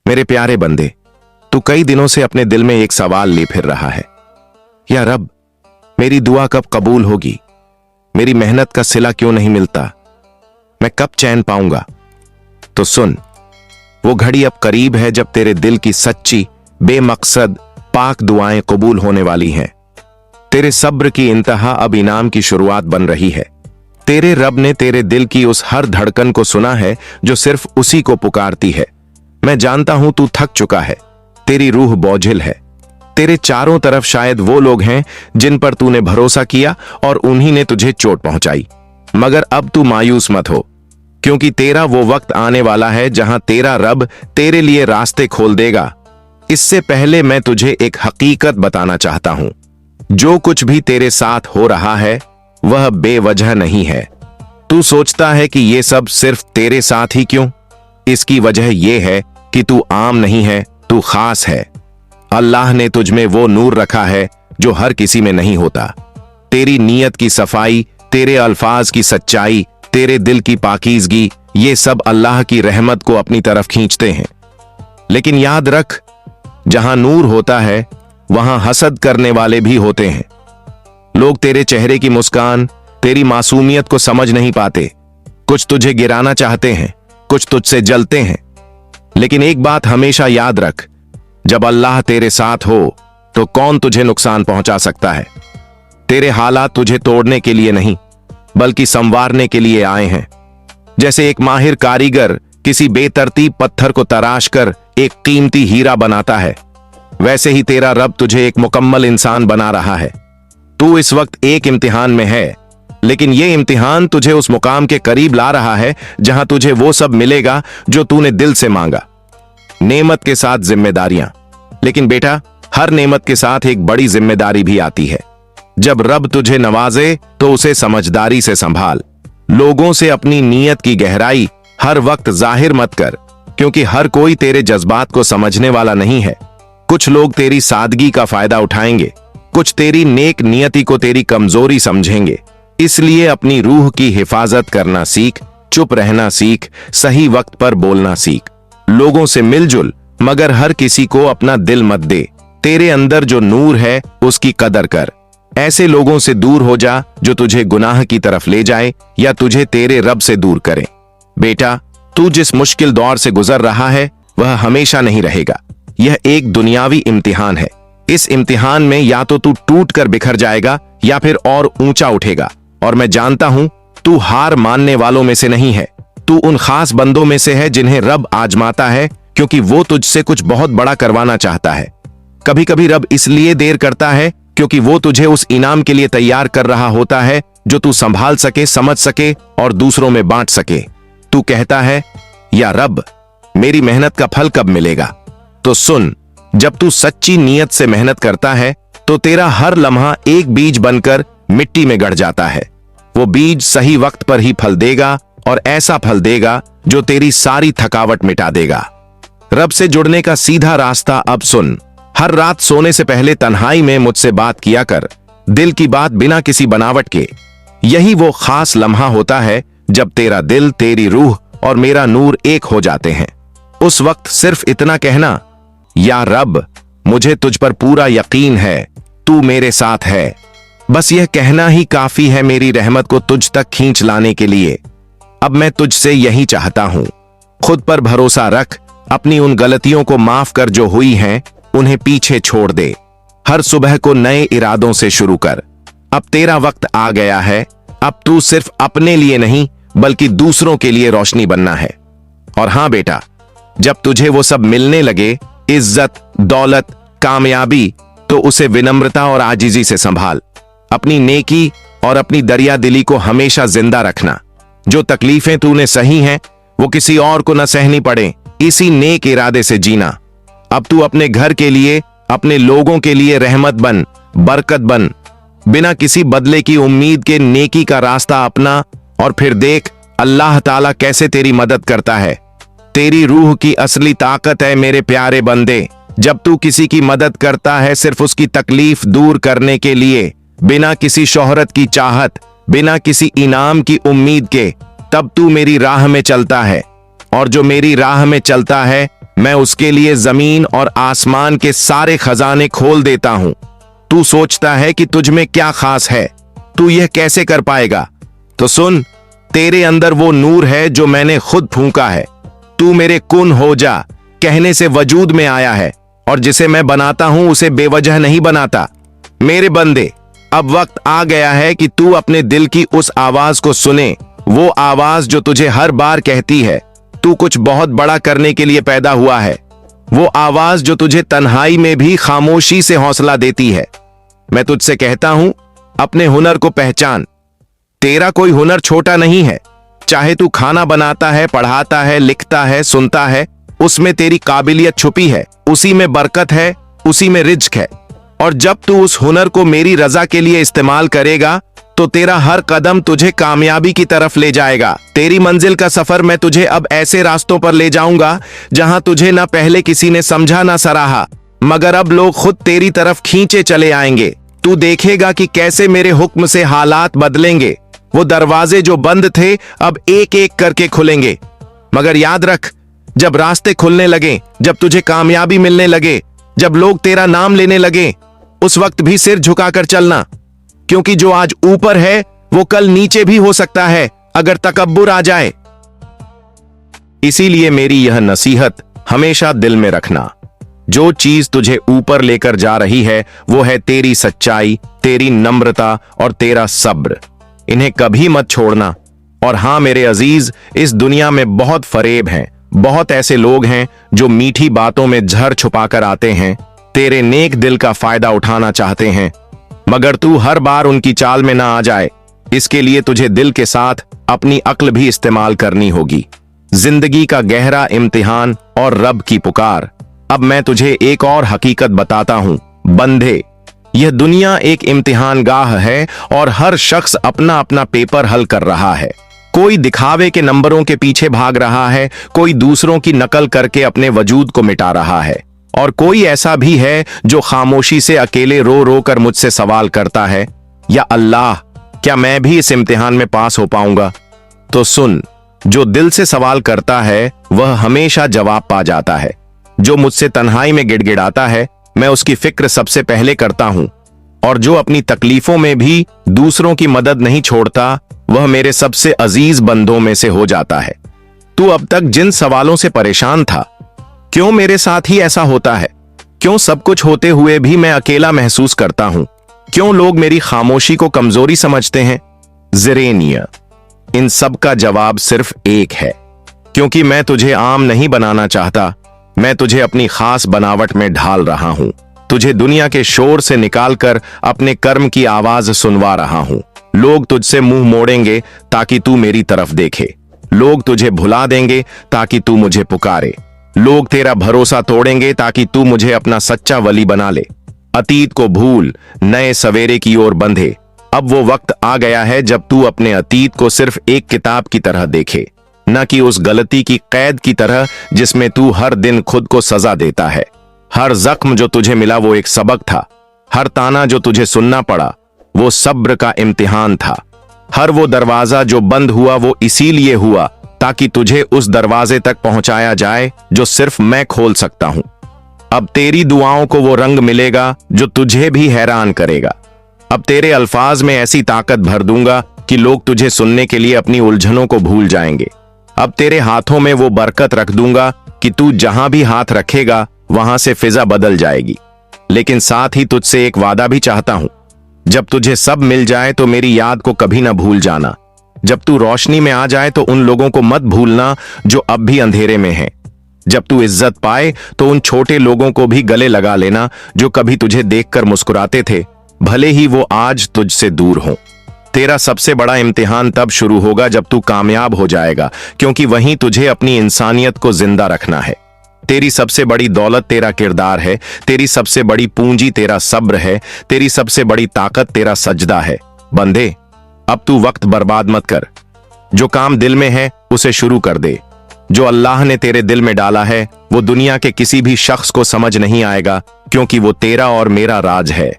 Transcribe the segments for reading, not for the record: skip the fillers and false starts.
मेरे प्यारे बंदे, तू कई दिनों से अपने दिल में एक सवाल ले फिर रहा है, या रब, मेरी दुआ कब कबूल होगी? मेरी मेहनत का सिला क्यों नहीं मिलता? मैं कब चैन पाऊंगा? तो सुन, वो घड़ी अब करीब है जब तेरे दिल की सच्ची, बेमकसद, पाक दुआएं कबूल होने वाली हैं। तेरे सब्र की इंतहा अब इनाम की शुरुआत बन रही है। तेरे रब ने तेरे दिल की उस हर धड़कन को सुना है जो सिर्फ उसी को पुकारती है। मैं जानता हूं तू थक चुका है, तेरी रूह बोझिल है। तेरे चारों तरफ शायद वो लोग हैं जिन पर तूने भरोसा किया और उन्हीं ने तुझे चोट पहुंचाई। मगर अब तू मायूस मत हो, क्योंकि तेरा वो वक्त आने वाला है जहां तेरा रब तेरे लिए रास्ते खोल देगा। इससे पहले मैं तुझे एक हकीकत बताना चाहता हूं। जो कुछ भी तेरे साथ हो रहा है वह बेवजह नहीं है। तू सोचता है कि ये सब सिर्फ तेरे साथ ही क्यों? इसकी वजह यह है कि तू आम नहीं है, तू खास है। अल्लाह ने तुझ में वो नूर रखा है जो हर किसी में नहीं होता। तेरी नीयत की सफाई, तेरे अल्फाज की सच्चाई, तेरे दिल की पाकीज़गी, ये सब अल्लाह की रहमत को अपनी तरफ खींचते हैं। लेकिन याद रख, जहां नूर होता है वहां हसद करने वाले भी होते हैं। लोग तेरे चेहरे की मुस्कान, तेरी मासूमियत को समझ नहीं पाते। कुछ तुझे गिराना चाहते हैं, कुछ तुझसे जलते हैं। लेकिन एक बात हमेशा याद रख, जब अल्लाह तेरे साथ हो तो कौन तुझे नुकसान पहुंचा सकता है? तेरे हालात तुझे तोड़ने के लिए नहीं, बल्कि संवारने के लिए आए हैं। जैसे एक माहिर कारीगर किसी बेतरतीब पत्थर को तराश कर एक कीमती हीरा बनाता है, वैसे ही तेरा रब तुझे एक मुकम्मल इंसान बना रहा है। तू इस वक्त एक इम्तिहान में है, लेकिन यह इम्तिहान तुझे उस मुकाम के करीब ला रहा है जहां तुझे वो सब मिलेगा जो तूने दिल से मांगा। नेमत के साथ जिम्मेदारियां। लेकिन बेटा, हर नेमत के साथ एक बड़ी जिम्मेदारी भी आती है। जब रब तुझे नवाजे तो उसे समझदारी से संभाल। लोगों से अपनी नीयत की गहराई हर वक्त जाहिर मत कर, क्योंकि हर कोई तेरे जज्बात को समझने वाला नहीं है। कुछ लोग तेरी सादगी का फायदा उठाएंगे, कुछ तेरी नेक नियति को तेरी कमजोरी समझेंगे। इसलिए अपनी रूह की हिफाजत करना सीख, चुप रहना सीख, सही वक्त पर बोलना सीख। लोगों से मिलजुल, मगर हर किसी को अपना दिल मत दे। तेरे अंदर जो नूर है उसकी कदर कर। ऐसे लोगों से दूर हो जा जो तुझे गुनाह की तरफ ले जाए या तुझे तेरे रब से दूर करें। बेटा, तू जिस मुश्किल दौर से गुजर रहा है वह हमेशा नहीं रहेगा। यह एक दुनियावी इम्तिहान है। इस इम्तिहान में या तो तू टूट कर बिखर जाएगा या फिर और ऊंचा उठेगा। और मैं जानता हूं तू हार मानने वालों में से नहीं है। तू उन खास बंदों में से है जिन्हें रब आजमाता है, क्योंकि वो तुझसे कुछ बहुत बड़ा करवाना चाहता है। कभी कभी रब इसलिए देर करता है क्योंकि वो तुझे उस इनाम के लिए तैयार कर रहा होता है जो तू संभाल सके, समझ सके और दूसरों में बांट सके। तू कहता है, या रब, मेरी मेहनत का फल कब मिलेगा? तो सुन, जब तू सच्ची नीयत से मेहनत करता है तो तेरा हर लम्हा एक बीज बनकर मिट्टी में गड़ जाता है। वो बीज सही वक्त पर ही फल देगा, और ऐसा फल देगा जो तेरी सारी थकावट मिटा देगा। रब से जुड़ने का सीधा रास्ता अब सुन। हर रात सोने से पहले तन्हाई में मुझसे बात किया कर, दिल की बात बिना किसी बनावट के। यही वो खास लम्हा होता है जब तेरा दिल, तेरी रूह और मेरा नूर एक हो जाते हैं। उस वक्त सिर्फ इतना कहना, या रब, मुझे तुझ पर पूरा यकीन है, तू मेरे साथ है। बस यह कहना ही काफी है मेरी रहमत को तुझ तक खींच लाने के लिए। अब मैं तुझसे यही चाहता हूं, खुद पर भरोसा रख, अपनी उन गलतियों को माफ कर जो हुई हैं, उन्हें पीछे छोड़ दे। हर सुबह को नए इरादों से शुरू कर। अब तेरा वक्त आ गया है। अब तू सिर्फ अपने लिए नहीं बल्कि दूसरों के लिए रोशनी बनना है। और हां बेटा, जब तुझे वो सब मिलने लगे, इज्जत, दौलत, कामयाबी, तो उसे विनम्रता और आजिजी से संभाल। अपनी नेकी और अपनी दरिया दिली को हमेशा जिंदा रखना। जो तकलीफें तूने सही हैं वो किसी और को न सहनी पड़े, इसी नेक इरादे से जीना। अब तू अपने घर के लिए, अपने लोगों के लिए रहमत बन, बरकत बन। बिना किसी बदले की उम्मीद के नेकी का रास्ता अपना, और फिर देख अल्लाह ताला कैसे तेरी मदद करता है। तेरी रूह की असली ताकत है मेरे प्यारे बंदे। जब तू किसी की मदद करता है सिर्फ उसकी तकलीफ दूर करने के लिए, बिना किसी शोहरत की चाहत, बिना किसी इनाम की उम्मीद के, तब तू मेरी राह में चलता है। और जो मेरी राह में चलता है मैं उसके लिए जमीन और आसमान के सारे खजाने खोल देता हूं। तू सोचता है कि तुझ में क्या खास है, तू यह कैसे कर पाएगा? तो सुन, तेरे अंदर वो नूर है जो मैंने खुद फूंका है। तू मेरे कुन हो जा कहने से वजूद में आया है, और जिसे मैं बनाता हूं उसे बेवजह नहीं बनाता। मेरे बंदे, अब वक्त आ गया है कि तू अपने दिल की उस आवाज को सुने, वो आवाज जो तुझे हर बार कहती है तू कुछ बहुत बड़ा करने के लिए पैदा हुआ है। वो आवाज जो तुझे तन्हाई में भी खामोशी से हौसला देती है। मैं तुझसे कहता हूं, अपने हुनर को पहचान। तेरा कोई हुनर छोटा नहीं है। चाहे तू खाना बनाता है, पढ़ाता है, लिखता है, सुनता है, उसमें तेरी काबिलियत छुपी है। उसी में बरकत है, उसी में रिज्क है। और जब तू उस हुनर को मेरी रजा के लिए इस्तेमाल करेगा तो तेरा हर कदम तुझे कामयाबी की तरफ ले जाएगा। तेरी मंजिल का सफर मैं तुझे अब ऐसे रास्तों पर ले जाऊंगा जहां तुझे ना पहले किसी ने समझा ना सराहा, मगर अब लोग खुद तेरी तरफ खींचे चले आएंगे। तू देखेगा कि कैसे मेरे हुक्म से हालात बदलेंगे। वो दरवाजे जो बंद थे अब एक एक करके खुलेंगे। मगर याद रख, जब रास्ते खुलने लगे, जब तुझे कामयाबी मिलने लगे, जब लोग तेरा नाम लेने लगे, उस वक्त भी सिर झुकाकर चलना, क्योंकि जो आज ऊपर है वो कल नीचे भी हो सकता है अगर तकब्बुर आ जाए। इसीलिए मेरी यह नसीहत हमेशा दिल में रखना, जो चीज तुझे ऊपर लेकर जा रही है वो है तेरी सच्चाई, तेरी नम्रता और तेरा सब्र। इन्हें कभी मत छोड़ना। और हां मेरे अजीज, इस दुनिया में बहुत फरेब हैं, बहुत ऐसे लोग हैं जो मीठी बातों में जहर छुपाकर आते हैं, तेरे नेक दिल का फायदा उठाना चाहते हैं, मगर तू हर बार उनकी चाल में ना आ जाए, इसके लिए तुझे दिल के साथ अपनी अक्ल भी इस्तेमाल करनी होगी। जिंदगी का गहरा इम्तिहान और रब की पुकार। अब मैं तुझे एक और हकीकत बताता हूं, बंधे, यह दुनिया एक इम्तिहान गाह है और हर शख्स अपना अपना पेपर हल कर रहा है। कोई दिखावे के नंबरों के पीछे भाग रहा है, कोई दूसरों की नकल करके अपने वजूद को मिटा रहा है, और कोई ऐसा भी है जो खामोशी से अकेले रो रो कर मुझसे सवाल करता है, या अल्लाह, क्या मैं भी इस इम्तिहान में पास हो पाऊंगा? तो सुन, जो दिल से सवाल करता है वह हमेशा जवाब पा जाता है। जो मुझसे तन्हाई में गिड़गिड़ाता है, मैं उसकी फिक्र सबसे पहले करता हूं, और जो अपनी तकलीफों में भी दूसरों की मदद नहीं छोड़ता, वह मेरे सबसे अजीज बंदों में से हो जाता है। तू अब तक जिन सवालों से परेशान था, क्यों मेरे साथ ही ऐसा होता है? क्यों सब कुछ होते हुए भी मैं अकेला महसूस करता हूं? क्यों लोग मेरी खामोशी को कमजोरी समझते हैं? ज़रेनिया, इन सब का जवाब सिर्फ एक है, क्योंकि मैं तुझे आम नहीं बनाना चाहता, मैं तुझे अपनी खास बनावट में ढाल रहा हूं। तुझे दुनिया के शोर से निकालकर अपने कर्म की आवाज सुनवा रहा हूं। लोग तुझसे मुंह मोड़ेंगे ताकि तू मेरी तरफ देखे। लोग तुझे भुला देंगे ताकि तू मुझे पुकारे। लोग तेरा भरोसा तोड़ेंगे ताकि तू मुझे अपना सच्चा वली बना ले। अतीत को भूल, नए सवेरे की ओर बंधे। अब वो वक्त आ गया है जब तू अपने अतीत को सिर्फ एक किताब की तरह देखे, न कि उस गलती की कैद की तरह जिसमें तू हर दिन खुद को सजा देता है। हर जख्म जो तुझे मिला वो एक सबक था। हर ताना जो तुझे सुनना पड़ा वो सब्र का इम्तिहान था। हर वो दरवाजा जो बंद हुआ वो इसीलिए हुआ ताकि तुझे उस दरवाजे तक पहुंचाया जाए जो सिर्फ मैं खोल सकता हूं। अब तेरी दुआओं को वो रंग मिलेगा जो तुझे भी हैरान करेगा। अब तेरे अल्फाज में ऐसी ताकत भर दूंगा कि लोग तुझे सुनने के लिए अपनी उलझनों को भूल जाएंगे। अब तेरे हाथों में वो बरकत रख दूंगा कि तू जहां भी हाथ रखेगा वहां से फिजा बदल जाएगी। लेकिन साथ ही तुझसे एक वादा भी चाहता हूं, जब तुझे सब मिल जाए तो मेरी याद को कभी ना भूल जाना। जब तू रोशनी में आ जाए तो उन लोगों को मत भूलना जो अब भी अंधेरे में हैं। जब तू इज्जत पाए तो उन छोटे लोगों को भी गले लगा लेना जो कभी तुझे देखकर मुस्कुराते थे, भले ही वो आज तुझसे दूर हों। तेरा सबसे बड़ा इम्तिहान तब शुरू होगा जब तू कामयाब हो जाएगा, क्योंकि वहीं तुझे अपनी इंसानियत को जिंदा रखना है। तेरी सबसे बड़ी दौलत तेरा किरदार है, तेरी सबसे बड़ी पूंजी तेरा सब्र है, तेरी सबसे बड़ी ताकत तेरा सजदा है। बंदे, अब तू वक्त बर्बाद मत कर। जो काम दिल में है उसे शुरू कर दे। जो अल्लाह ने तेरे दिल में डाला है वो दुनिया के किसी भी शख्स को समझ नहीं आएगा, क्योंकि वो तेरा और मेरा राज है।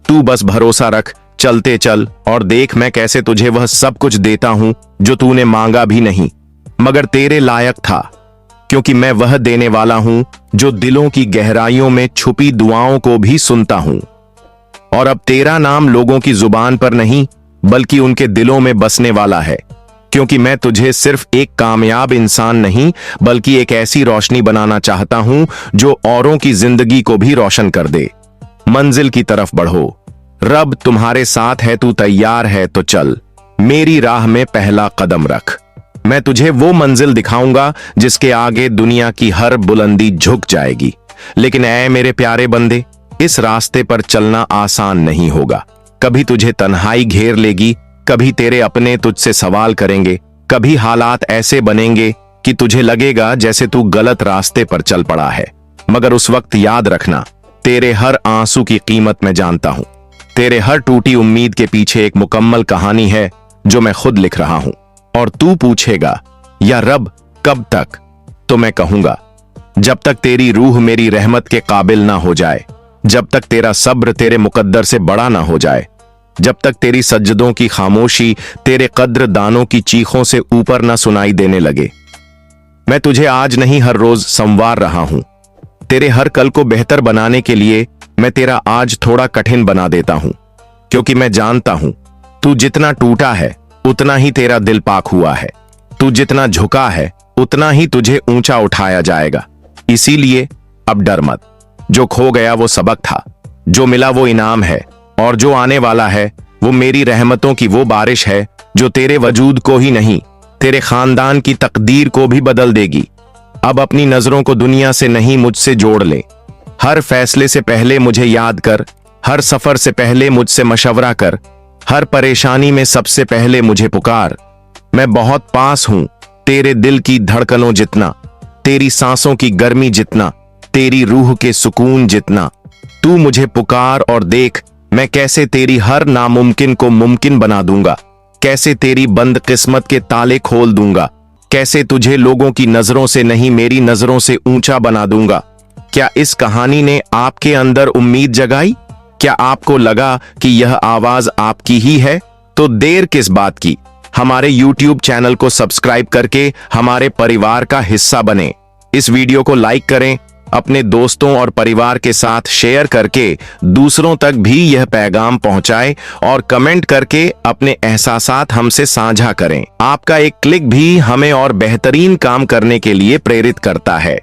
तू बस भरोसा रख, चलते चल और देख मैं कैसे तुझे वह सब कुछ देता हूं जो तूने मांगा भी नहीं मगर तेरे लायक था, क्योंकि मैं वह देने वाला हूं जो दिलों की गहराइयों में छुपी दुआओं को भी सुनता हूं। और अब तेरा नाम लोगों की जुबान पर नहीं बल्कि उनके दिलों में बसने वाला है, क्योंकि मैं तुझे सिर्फ एक कामयाब इंसान नहीं बल्कि एक ऐसी रोशनी बनाना चाहता हूं जो औरों की जिंदगी को भी रोशन कर दे। मंजिल की तरफ बढ़ो, रब तुम्हारे साथ है, तू तैयार है तो चल, मेरी राह में पहला कदम रख। मैं तुझे वो मंजिल दिखाऊंगा जिसके आगे दुनिया की हर बुलंदी झुक जाएगी। लेकिन ऐ मेरे प्यारे बंदे, इस रास्ते पर चलना आसान नहीं होगा। कभी तुझे तन्हाई घेर लेगी, कभी तेरे अपने तुझसे सवाल करेंगे, कभी हालात ऐसे बनेंगे कि तुझे लगेगा जैसे तू गलत रास्ते पर चल पड़ा है। मगर उस वक्त याद रखना, तेरे हर आंसू की कीमत मैं जानता हूं। तेरे हर टूटी उम्मीद के पीछे एक मुकम्मल कहानी है जो मैं खुद लिख रहा हूं। और तू पूछेगा, या रब कब तक? तो मैं कहूंगा, जब तक तेरी रूह मेरी रहमत के काबिल ना हो जाए, जब तक तेरा सब्र तेरे मुकद्दर से बड़ा ना हो जाए, जब तक तेरी सज्जदों की खामोशी तेरे कद्र दानों की चीखों से ऊपर ना सुनाई देने लगे। मैं तुझे आज नहीं हर रोज संवार रहा हूं। तेरे हर कल को बेहतर बनाने के लिए मैं तेरा आज थोड़ा कठिन बना देता हूं, क्योंकि मैं जानता हूं तू जितना टूटा है उतना ही तेरा दिल पाक हुआ है। तू जितना झुका है उतना ही तुझे ऊंचा उठाया जाएगा। इसीलिए अब डर मत। जो खो गया वो सबक था, जो मिला वो इनाम है, और जो आने वाला है वो मेरी रहमतों की वो बारिश है जो तेरे वजूद को ही नहीं तेरे खानदान की तकदीर को भी बदल देगी। अब अपनी नजरों को दुनिया से नहीं मुझसे जोड़ ले। हर फैसले से पहले मुझे याद कर, हर सफर से पहले मुझसे मशवरा कर, हर परेशानी में सबसे पहले मुझे पुकार। मैं बहुत पास हूं, तेरे दिल की धड़कनों जितना, तेरी सांसों की गर्मी जितना, तेरी रूह के सुकून जितना। तू मुझे पुकार और देख, मैं कैसे तेरी हर नामुमकिन को मुमकिन बना दूंगा, कैसे तेरी बंद किस्मत के ताले खोल दूंगा, कैसे तुझे लोगों की नजरों से नहीं मेरी नजरों से ऊंचा बना दूंगा। क्या इस कहानी ने आपके अंदर उम्मीद जगाई? क्या आपको लगा कि यह आवाज आपकी ही है? तो देर किस बात की, हमारे YouTube चैनल को सब्सक्राइब करके हमारे परिवार का हिस्सा बने। इस वीडियो को लाइक करें, अपने दोस्तों और परिवार के साथ शेयर करके दूसरों तक भी यह पैगाम पहुंचाएं और कमेंट करके अपने एहसासात हमसे साझा करें। आपका एक क्लिक भी हमें और बेहतरीन काम करने के लिए प्रेरित करता है।